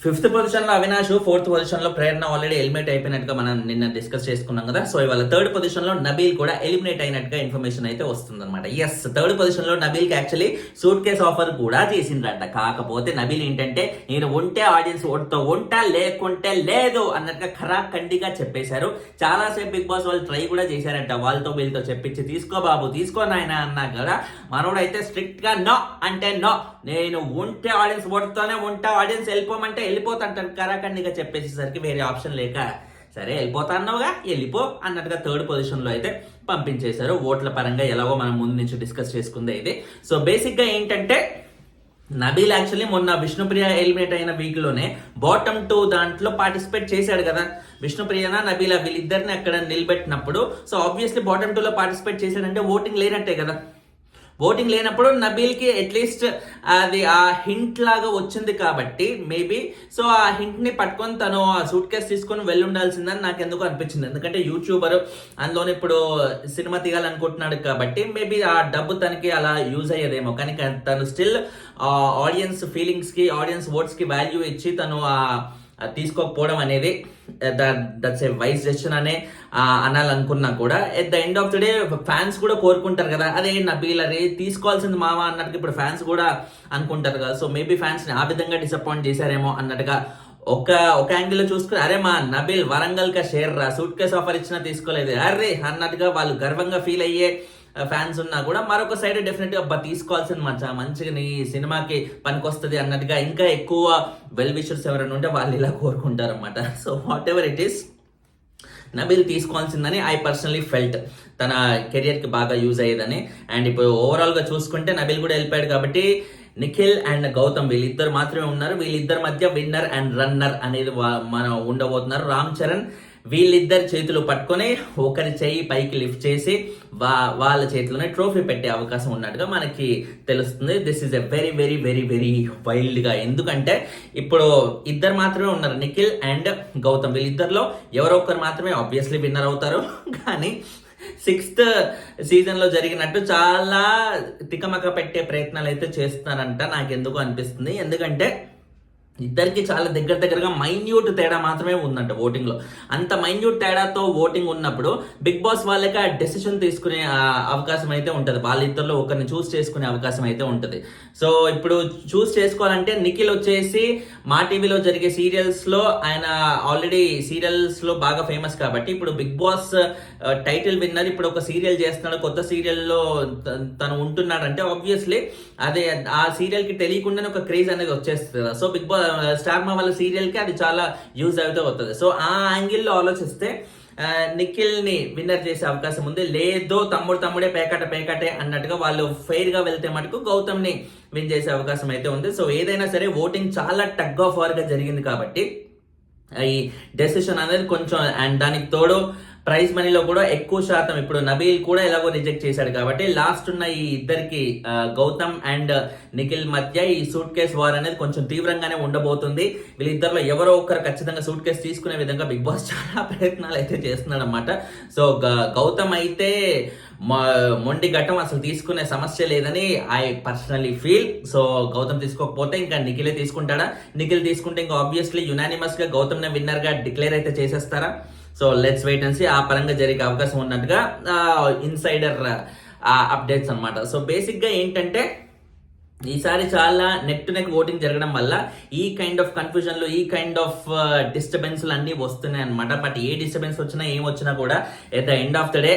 Fifth position లో Avinash, fourth position లో ప్రేరణ already eliminate అయిపోయినట్టుగా మనం నిన్న డిస్కస్ చేసుకున్నాం కదా. సో ఇవాళ థర్డ్ పొజిషన్ లో నబీల్ కూడా ఎలిమినేట్ అయినట్టుగా ఇన్ఫర్మేషన్ అయితే వస్తుంది అనమాట. ఎస్, థర్డ్ పొజిషన్ లో నబీల్ కి యాక్చువల్లీ సూట్ కేస్ ఆఫర్ కూడా చేసిండ్రంట. కాకపోతే నబీల్ ఏంటంటే నేను ఉంటే ఆడియన్స్ ఓట్తో ఉంటా, లేకుంటే లేదు అన్నట్టుగా ఖరాఖండిగా చెప్పేశారు. చాలా సేపు బిగ్ బాస్ వాళ్ళు ట్రై కూడా చేశారంట, వాళ్ళతో వీళ్ళతో చెప్పించి తీసుకో బాబు తీసుకో నాయన అన్నా కదా. మనోడైతే స్ట్రిక్ట్ గా నో అంటే నో, నేను ఉంటే ఆడియన్స్ ఓట్తోనే ఉంటా, ఆడియన్స్ వెళ్ళిపోమంటే వెళ్ళిపోతాంటారు కరాఖండిగా చెప్పేసేసరికి వేరే ఆప్షన్ లేక సరే వెళ్ళిపోతా అన్నావుగా వెళ్ళిపో అన్నట్టుగా థర్డ్ పొజిషన్ లో అయితే పంపించేశారు. ఓట్ల పరంగా ఎలాగో మనం ముందు నుంచి డిస్కస్ చేసుకుందే ఇది. సో బేసిక్ గా ఏంటంటే నబీల్ యాక్చువల్లీ మొన్న విష్ణుప్రియ ఎలిమినేట్ అయిన వీక్ లోనే బాటమ్ 2 దాంట్లో పార్టిసిపేట్ చేశాడు కదా. విష్ణుప్రియనా నబీలా వీళ్ళిద్దరిని అక్కడ నిలబెట్టినప్పుడు సో ఆబ్వియస్లీ బాటమ్ 2 లో పార్టిసిపేట్ చేశాడంటే ఓటింగ్ లేనట్టే కదా. ఓటింగ్ లేనప్పుడు నబీల్కి అట్లీస్ట్ అది ఆ హింట్ లాగా వచ్చింది కాబట్టి మేబీ సో ఆ హింట్ ని పట్టుకొని తను ఆ సూట్ కేసు తీసుకొని వెళ్ళి ఉండాల్సిందని నాకు ఎందుకు అనిపించింది. ఎందుకంటే యూట్యూబర్ అందులోనే ఇప్పుడు సినిమా తీయాలనుకుంటున్నాడు కాబట్టి మేబీ ఆ డబ్బు తనకి అలా యూజ్ అయ్యేదేమో. కానీ తను స్టిల్ ఆడియన్స్ ఫీలింగ్స్ కి, ఆడియన్స్ ఓట్స్ కి వాల్యూ ఇచ్చి తను తీసుకోకపోవడం అనేది దట్స్ ఏ వైస్ డెసిషన్ అనే అనాలనుకున్నా కూడా at the end of the day fans కూడా కోరుకుంటారు కదా, అదే నబీల్ అరే తీసుకోవాల్సింది మామ అన్నట్టుగా ఇప్పుడు ఫ్యాన్స్ కూడా అనుకుంటారు కదా. సో మేబీ ఫ్యాన్స్ ని ఆ విధంగా డిసప్పాయింట్ చేశారేమో అన్నట్టుగా ఒక యాంగిల్ లో చూసుకుని అరే మా నబీల్ వరంగల్ కా షేర్ రా, సూట్ కేసు ఆఫర్ ఇచ్చినా తీసుకోలేదు అరే అన్నట్టుగా వాళ్ళు గర్వంగా ఫీల్ అయ్యే ఫ్యాన్స్ ఉన్నా కూడా మరొక సైడ్ డెఫినెట్ గా తీసుకోవాల్సింది మంచిగా నీ సినిమాకి పనికొస్తుంది అన్నట్టుగా ఇంకా ఎక్కువ వెల్ విషర్స్ ఎవరైనా ఉంటే వాళ్ళు ఇలా కోరుకుంటారు అనమాట. So whatever it is Nabeel తీసుకోవాల్సిందని ఐ పర్సనలీ ఫెల్ట్, తన కెరియర్ కి బాగా యూజ్ అయ్యేదని. అండ్ ఇప్పుడు ఓవరాల్ గా చూసుకుంటే నబీల్ కూడా వెళ్ళిపోయాడు కాబట్టి నిఖిల్ అండ్ గౌతమ్ వీళ్ళిద్దరు మాత్రమే ఉన్నారు. వీళ్ళిద్దరి మధ్య విన్నర్ అండ్ రన్నర్ అనేది మనం ఉండబోతున్నారు. రామ్ చరణ్ వీళ్ళిద్దరి చేతులు పట్టుకొని ఒకరి చెయ్యి పైకి లిఫ్ట్ చేసి వాళ్ళ చేతిలోనే ట్రోఫీ పెట్టే అవకాశం ఉన్నట్టుగా మనకి తెలుస్తుంది. This is a very very very very wild గా, ఎందుకంటే ఇప్పుడు ఇద్దరు మాత్రమే ఉన్నారు, నిఖిల్ అండ్ గౌతమ్. వీళ్ళిద్దరిలో ఎవరో ఒకరు మాత్రమే ఆబ్వియస్లీ విన్నర్ అవుతారు. కానీ 6th సీజన్ లో జరిగినట్టు చాలా తికమక పెట్టే ప్రయత్నాలు అయితే చేస్తున్నారంట నాకు ఎందుకు అనిపిస్తుంది. ఎందుకంటే ఇద్దరికి చాలా దగ్గరగా మైన్యూట్ తేడా మాత్రమే ఉందంట ఓటింగ్ లో. అంత మైన్యూట్ తేడాతో ఓటింగ్ ఉన్నప్పుడు బిగ్ బాస్ వాళ్ళకి ఆ డెసిషన్ తీసుకునే అవకాశం అయితే ఉంటుంది, వాళ్ళిద్దరిలో ఒకరిని చూస్ చేసుకునే అవకాశం అయితే ఉంటుంది. సో ఇప్పుడు చూస్ చేసుకోవాలంటే నిఖిల్ వచ్చేసి మా టీవీలో జరిగే సీరియల్స్ లో ఆయన ఆల్రెడీ సీరియల్స్ లో బాగా ఫేమస్ కాబట్టి ఇప్పుడు బిగ్ బాస్ టైటిల్ విన్నర్ ఇప్పుడు ఒక సీరియల్ చేస్తున్నాడు, కొత్త సీరియల్లో తను ఉంటున్నాడంటే ఆబ్వియస్లీ అదే ఆ సీరియల్ కి తెలియకుండానే ఒక క్రేజ్ అనేది వచ్చేస్తుంది. సో బిగ్ బాస్ స్టార్ మా వాళ్ళ సీరియల్ కి అది చాలా యూజ్ అవుతూ వస్తుంది. సో ఆ యాంగిల్లో ఆలోచిస్తే నిఖిల్ ని విన్నర్ చేసే అవకాశం ఉంది. లేదో తమ్ముడే పేకాటే అన్నట్టుగా వాళ్ళు ఫెయిర్ గా వెళ్తే మటుకు గౌతమ్ ని విన్ చేసే అవకాశం అయితే ఉంది. సో ఏదైనా సరే ఓటింగ్ చాలా టగ్ ఆఫ్ వార్ గా జరిగింది కాబట్టి ఈ డెసిషన్ అనేది కొంచెం, అండ్ దానికి తోడు ప్రైజ్ మనీలో కూడా ఎక్కువ శాతం ఇప్పుడు నబీల్ కూడా ఎలాగో రిజెక్ట్ చేశాడు కాబట్టి లాస్ట్ ఉన్న ఈ ఇద్దరికి గౌతమ్ అండ్ నిఖిల్ మధ్య ఈ సూట్ కేస్ వార్ అనేది కొంచెం తీవ్రంగానే ఉండబోతుంది. వీళ్ళిద్దరిలో ఎవరో ఒకరు ఖచ్చితంగా సూట్ కేసు తీసుకునే విధంగా బిగ్ బాస్ చాలా ప్రయత్నాలు అయితే చేస్తున్నాడు అనమాట. సో గౌతమ్ అయితే మొండి ఘట్టం అసలు తీసుకునే సమస్య లేదని I personally feel. So Gautam తీసుకోకపోతే ఇంకా నిఖిలే తీసుకుంటాడా, నిఖిల్ తీసుకుంటే ఇంకా ఆబ్వియస్లీ యునానిమస్ గా గౌతమ్ నే విన్నర్ గా డిక్లేర్ అయితే చేసేస్తారా. So let's wait and see. ఆ పరంగా జరిగే అవకాశం ఉన్నట్టుగా ఇన్సైడర్ అప్డేట్స్ అనమాట. సో బేసిక్ గా ఏంటంటే ఈసారి చాలా నెక్ టు నెక్ ఓటింగ్ జరగడం వల్ల ఈ కైండ్ ఆఫ్ కన్ఫ్యూజన్లు, ఈ కైండ్ ఆఫ్ డిస్టర్బెన్స్లు అన్ని వస్తున్నాయి అనమాట. బట్ ఏ డిస్టర్బెన్స్ వచ్చినా ఏం వచ్చినా కూడా at the end of the day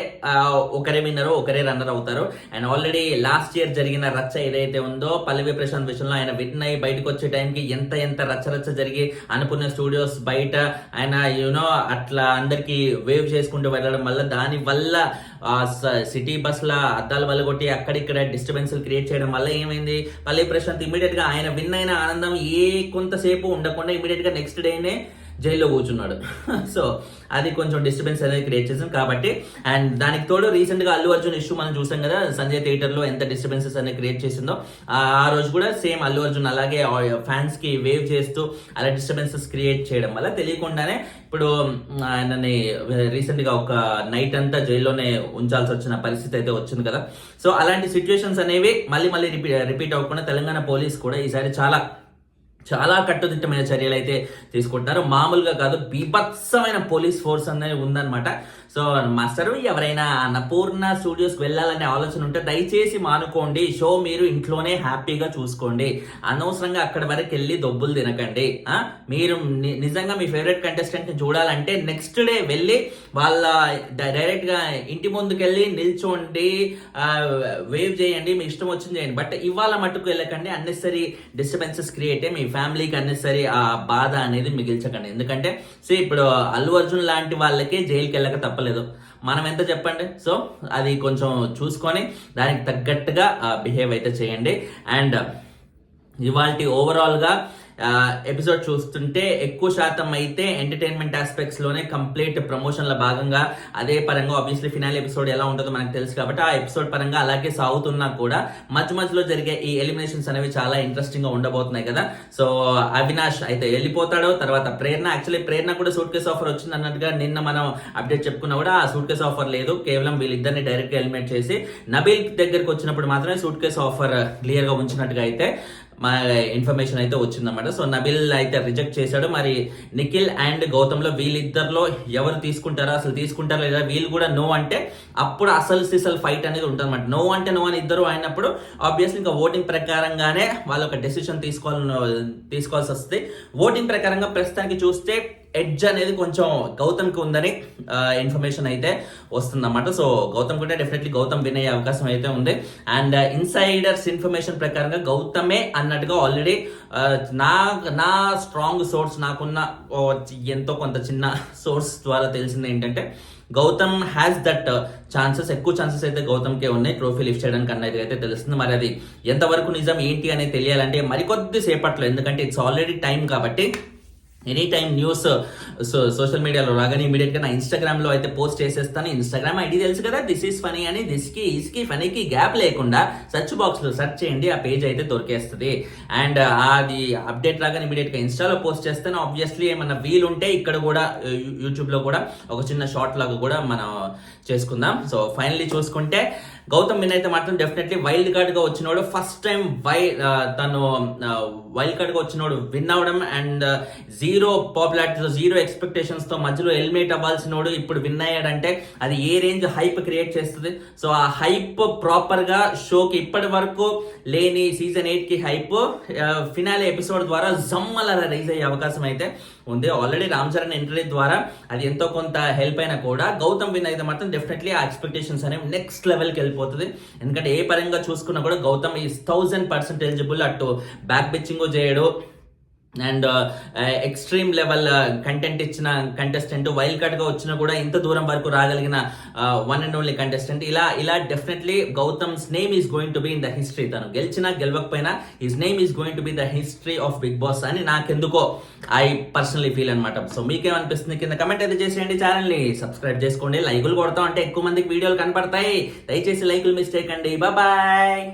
ఒకరే విన్నరు, ఒకరే రన్నర్ అవుతారు. అండ్ ఆల్రెడీ లాస్ట్ ఇయర్ జరిగిన రచ్చ ఏదైతే ఉందో పల్లవి ప్రశాంత్ విషయంలో ఆయన విన్ అయ్యి బయటకు వచ్చే టైంకి ఎంత రచ్చ జరిగి అనుకున్న స్టూడియోస్ బయట ఆయన అట్లా అందరికి వేవ్ చేసుకుంటూ వెళ్ళడం వల్ల దాని వల్ల సిటీ బస్ల అద్దాల వల్ల కొట్టి అక్కడిక్కడ డిస్టర్బెన్స్ క్రియేట్ చేయడం వల్ల ఏమైంది, పల్లవి ప్రశాంత్ ఇమీడియట్ గా ఆయన విన్ అయిన ఆనందం కొంతసేపు ఉండకుండా ఇమీడియట్ గా నెక్స్ట్ డేనే జైల్లో కూర్చున్నాడు. సో అది కొంచెం డిస్టర్బెన్స్ అనేది క్రియేట్ చేసింది కాబట్టి. అండ్ దానికి తోడు రీసెంట్ గా అల్లు అర్జున్ ఇష్యూ మనం చూసాం కదా, సంజయ్ థియేటర్ లో ఎంత డిస్టర్బెన్సెస్ అనేది క్రియేట్ చేసిందో ఆ రోజు కూడా సేమ్ అల్లు అర్జున్ అలాగే ఫ్యాన్స్ కి వేవ్ చేస్తూ అలా డిస్టర్బెన్సెస్ క్రియేట్ చేయడం వల్ల తెలియకుండానే ఇప్పుడు ఆయనని రీసెంట్ గా ఒక నైట్ అంతా జైల్లోనే ఉంచాల్సి వచ్చిన పరిస్థితి అయితే వచ్చింది కదా. సో అలాంటి సిచ్యువేషన్స్ అనేవి మళ్ళీ రిపీట్ అవ్వకుండా తెలంగాణ పోలీస్ కూడా ఈసారి చాలా కట్టుదిట్టమైన చర్యలు అయితే తీసుకుంటున్నారు. మామూలుగా కాదు, బీభత్సమైన పోలీస్ ఫోర్స్ అనేది ఉందన్నమాట. సో మాస్టర్, ఎవరైనా అన్నపూర్ణ స్టూడియోస్కి వెళ్ళాలనే ఆలోచన ఉంటే దయచేసి మానుకోండి. షో మీరు ఇంట్లోనే హ్యాపీగా చూసుకోండి. అనవసరంగా అక్కడ వరకు వెళ్ళి దొబ్బులు తినకండి. మీరు నిజంగా మీ ఫేవరెట్ కంటెస్టెంట్ని చూడాలంటే నెక్స్ట్ డే వెళ్ళి వాళ్ళ డైరెక్ట్గా ఇంటి ముందుకు వెళ్ళి నిల్చోండి, వేవ్ చేయండి, మీ ఇష్టం వచ్చింది చేయండి. బట్ ఇవాళ మట్టుకు వెళ్ళకండి. అన్నెసరీ డిస్టర్బెన్సెస్ క్రియేట్ అయ్యి మీ ఫ్యామిలీకి అన్నెసరీ ఆ బాధ అనేది మిగిల్చకండి. ఎందుకంటే ఇప్పుడు అల్లు అర్జున్ లాంటి వాళ్ళకి జైలుకి వెళ్ళక తప్పలేదు. మనం ఎంత చెప్పండి. సో అది కొంచెం చూసుకొని దానికి తగ్గట్టుగా బిహేవ్ అయితే చేయండి. అండ్ ఇవాల్టి ఓవరాల్గా ఎపిసోడ్ చూస్తుంటే ఎక్కువ శాతం అయితే ఎంటర్టైన్మెంట్ ఆస్పెక్ట్స్ లోనే కంప్లీట్ ప్రమోషన్ల భాగంగా అదే పరంగా ఆబ్వియస్లీ ఫినాల్ ఎపిసోడ్ ఎలా ఉంటుందో మనకు తెలుసు కాబట్టి ఆ ఎపిసోడ్ పరంగా అలాగే సాగుతున్నా కూడా మధ్యలో జరిగే ఈ ఎలిమినేషన్స్ అనేవి చాలా ఇంట్రెస్టింగ్ గా ఉండబోతున్నాయి కదా. సో అవినాష్ అయితే వెళ్ళిపోతాడు. తర్వాత ప్రేరణ కూడా సూట్ కేస్ ఆఫర్ వచ్చింది అన్నట్టుగా నిన్న మనం అప్డేట్ చెప్పుకున్నా కూడా ఆ సూట్ కేస్ ఆఫర్ లేదు. కేవలం వీళ్ళిద్దరిని డైరెక్ట్ గా ఎలిమినేట్ చేసి నబీల్ దగ్గరికి వచ్చినప్పుడు మాత్రమే సూట్ కేస్ ఆఫర్ క్లియర్ గా ఉంచినట్టుగా అయితే మా ఇన్ఫర్మేషన్ అయితే వచ్చిందన్నమాట. సో నబిల్ అయితే రిజెక్ట్ చేశాడు. మరి నిఖిల్ అండ్ గౌతమ్ లో వీళ్ళిద్దరిలో ఎవరు తీసుకుంటారా, అసలు తీసుకుంటారా లేదా, వీళ్ళు కూడా నో అంటే అప్పుడు అసలు ఫైట్ అనేది ఉంటుంది అనమాట. నో అంటే నో అని ఇద్దరు అయినప్పుడు ఆబ్వియస్లీ ఇంకా ఓటింగ్ ప్రకారంగానే వాళ్ళు ఒక డెసిషన్ తీసుకోవాల్సి వస్తుంది. ఓటింగ్ ప్రకారంగా ప్రస్తుతానికి చూస్తే ఎడ్జ్ అనేది కొంచెం గౌతమ్కి ఉందని ఇన్ఫర్మేషన్ అయితే వస్తుందన్నమాట. సో గౌతమ్ కూడా డెఫినెట్లీ గౌతమ్ విన్ అయ్యే అవకాశం అయితే ఉంది. అండ్ ఇన్సైడర్స్ ఇన్ఫర్మేషన్ ప్రకారంగా గౌతమే అన్నట్టుగా ఆల్రెడీ నా స్ట్రాంగ్ సోర్స్, నాకున్న ఎంతో కొంత చిన్న సోర్స్ ద్వారా తెలిసింది ఏంటంటే గౌతమ్ హ్యాస్ దట్ ఛాన్సెస్, ఎక్కువ ఛాన్సెస్ అయితే గౌతమ్కే ఉన్నాయి ట్రోఫీ లిఫ్ట్ చేయడానికి అన్నది అయితే తెలుస్తుంది. మరి అది ఎంతవరకు నిజం ఏంటి అనేది తెలియాలంటే మరికొద్ది సేపట్లో, ఎందుకంటే ఇట్స్ ఆల్రెడీ టైం కాబట్టి ఎనీ టైం న్యూస్ సోషల్ మీడియాలో రాగానే ఇమీడియట్ గా నా ఇన్స్టాగ్రామ్ లో అయితే పోస్ట్ చేసేస్తాను. ఇన్స్టాగ్రామ్ ఐడి తెలుసు కదా, దిస్ ఈస్ ఫనీ అని. దిస్కి ఇస్కి ఫనీకి గ్యాప్ లేకుండా సెర్చ్ బాక్స్ లో సెర్చ్ చేయండి, ఆ పేజ్ అయితే దొరికేస్తుంది. అండ్ అది అప్డేట్ రాగానే ఇమీడియట్ గా ఇన్స్టాలో పోస్ట్ చేస్తాను. ఆబ్వియస్లీ ఏమన్నా వీలుంటే ఇక్కడ కూడా యూట్యూబ్ లో కూడా ఒక చిన్న షార్ట్ లాగా కూడా మనం చేసుకుందాం. సో ఫైనల్లీ చూసుకుంటే గౌతమ్ విన్ అయితే మాత్రం డెఫినెట్లీ వైల్డ్ కార్డ్ గా వచ్చినోడు, ఫస్ట్ టైం తను వైల్డ్ కార్డ్ గా వచ్చినోడు విన్ అవడం అండ్ జీరో పాపులారిటీతో, జీరో ఎక్స్పెక్టేషన్స్ తో మధ్యలో ఎలిమినేట్ అవ్వాల్సినోడు ఇప్పుడు విన్ అయ్యాడంటే అది ఏ రేంజ్ హైప్ క్రియేట్ చేస్తుంది. సో ఆ హైప్ ప్రాపర్ గా షోకి ఇప్పటి వరకు లేని సీజన్ 8 కి హైప్ ఫినాలే ఎపిసోడ్ ద్వారా జమ్మల రైజ్ అయ్యే అవకాశం అయితే ఉంది. ఆల్రెడీ రామ్ చరణ్ ఎంట్రీ ద్వారా అది ఎంతో కొంత హెల్ప్ అయినా కూడా గౌతమ్ విన్ అయితే మాత్రం డెఫినెట్లీ ఆ ఎక్స్పెక్టేషన్స్ అనేవి నెక్స్ట్ లెవెల్కి వెళ్ళిపోతుంది. ఎందుకంటే ఏ పరంగా చూసుకున్నా కూడా గౌతమ్ ఈజ్ 1000% ఎలిజిబుల్. అటు బ్యాక్ పిచ్చింగ్ చేయడు అండ్ ఎక్స్ట్రీమ్ లెవెల్ కంటెంట్ ఇచ్చిన కంటెస్టెంట్, వైల్డ్ కార్డ్ గా వచ్చినా కూడా ఇంత దూరం వరకు రాగలిగిన వన్ అండ్ ఓన్లీ కంటెస్టెంట్. ఇలా definitely Gautam's name is going to be in the history. తను గెలిచినా గెలవకపోయినా his name is going to be the history of Bigg Boss అని నాకెందుకో ఐ పర్సనలీ ఫీల్ అనమాట. సో మీకేమనిపిస్తుంది కింద కమెంట్ అయితే చేసేయండి. ఛానల్ ని సబ్స్క్రైబ్ చేసుకోండి. లైకులు కొడతాం అంటే ఎక్కువ మందికి వీడియోలు కనపడతాయి. దయచేసి లైకులు మిస్టేక్ అండి. బాయ్.